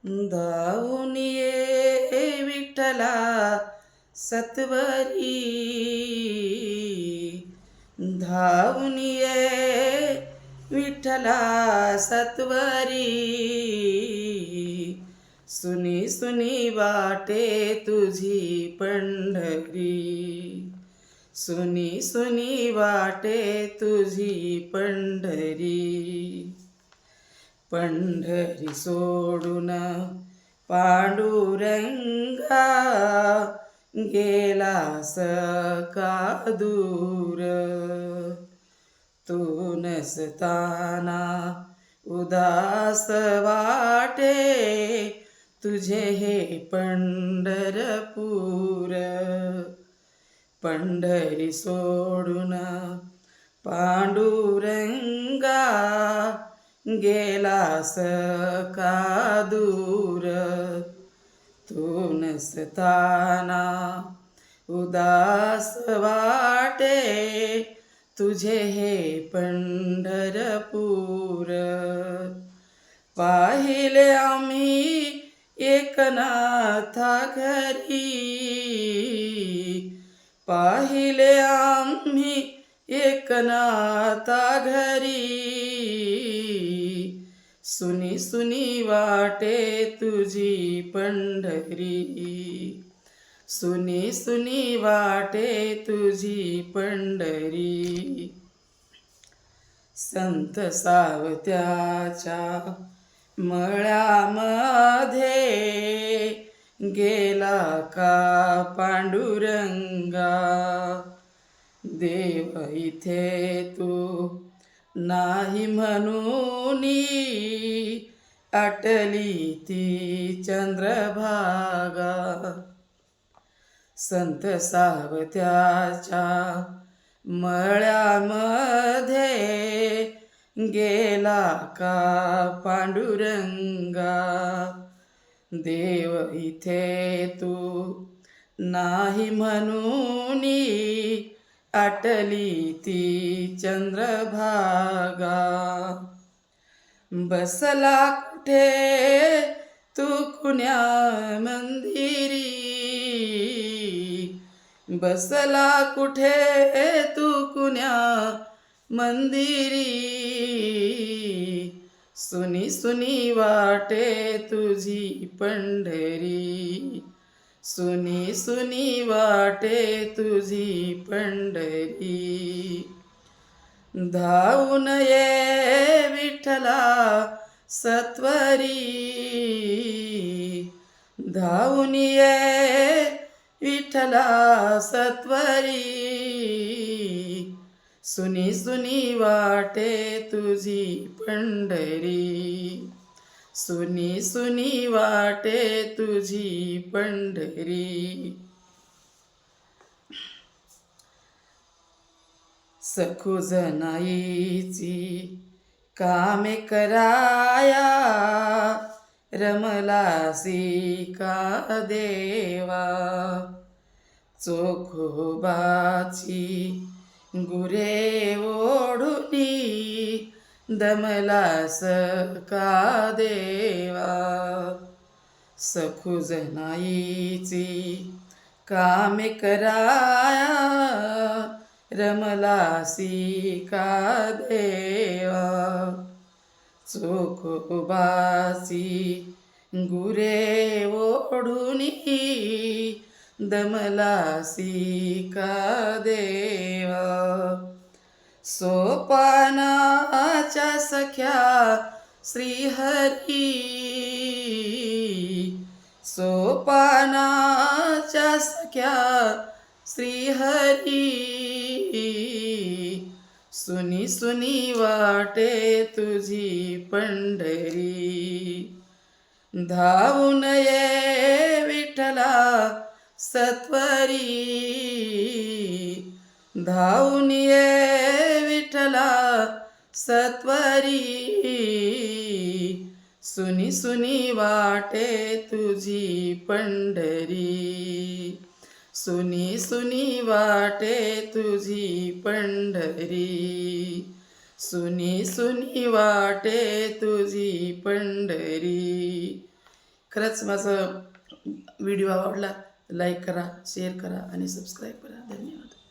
धावून ये विठ्ठला सत्वरी, धावून ये विठ्ठला सत्वरी, सुनी सुनी वाटे तुझी पंढरी, सुनी सुनी वाटे तुझी पंढरी. पंढरी सोडून पांडुरंगा गेलास का दूर, तू नसताना उदास वाटे तुझे हे पंढरपूर. पंढरी सोडून पांडुरंगा गेलास का दूर, तू नसताना उदास वाटे तुझे हे पंढरपूर. पाहिले आम्ही एकनाथा घरी, पाहिले आम्ही एकनाथा घरी, सुनी सुनी वाटे तुझी पंढरी, सुनी सुनी वाटे तुझी पंढरी. संत सावत्याच्या मळ्यामध्ये गेला का पांडुरंगा, देव इथे तू नाही म्हणूनी अटली ती चंद्रभागा. संत सावत्याच्या मळ्यामध्ये गेला का पांडुरंगा, देव इथे तू नाही म्हणूनी अटली ती चंद्रभागा. बसला कुठे तू कुण्या मंदिरी, बसला कुठे तू कुण्या मंदिरी, सुनी सुनी वाटे तुझी पंढरी, सुनी सुनी वाटे तुझी पंढरी. धावून ये विठ्ठला सत्वरी, धावून ये विठ्ठला सत्वरी, सुनी सुनी वाटे तुझी पंढरी, सुनी सुनी वाटे तुझी पंढरी. सखुजनाईची कामे कराया रमलासी का देवा, चोखोबाची गुरे ओढुनी दमलास का देवा. सखुजनाईची कामे कराया रमलासी का देवा, चोखोबाची गुरे ओढुनी दमलासी का देवा. सोपानाच्या सख्या श्रीहरी, सोपानाच्या सख्या श्रीहरी, सुनी सुनी वाटे तुझी पंढरी. धावून ये विठ्ठला सत्वरी, धावून ये विठ्ठला सत्वरी, सुनी सुनी वाटे तुझी पंढरी, सुनी सुनी वाटे तुझी पंढरी, सुनी सुनी वाटे तुझी पंढरी. खरंच माझं व्हिडिओ आवडला लाईक करा, शेअर करा आणि सबस्क्राईब करा. धन्यवाद.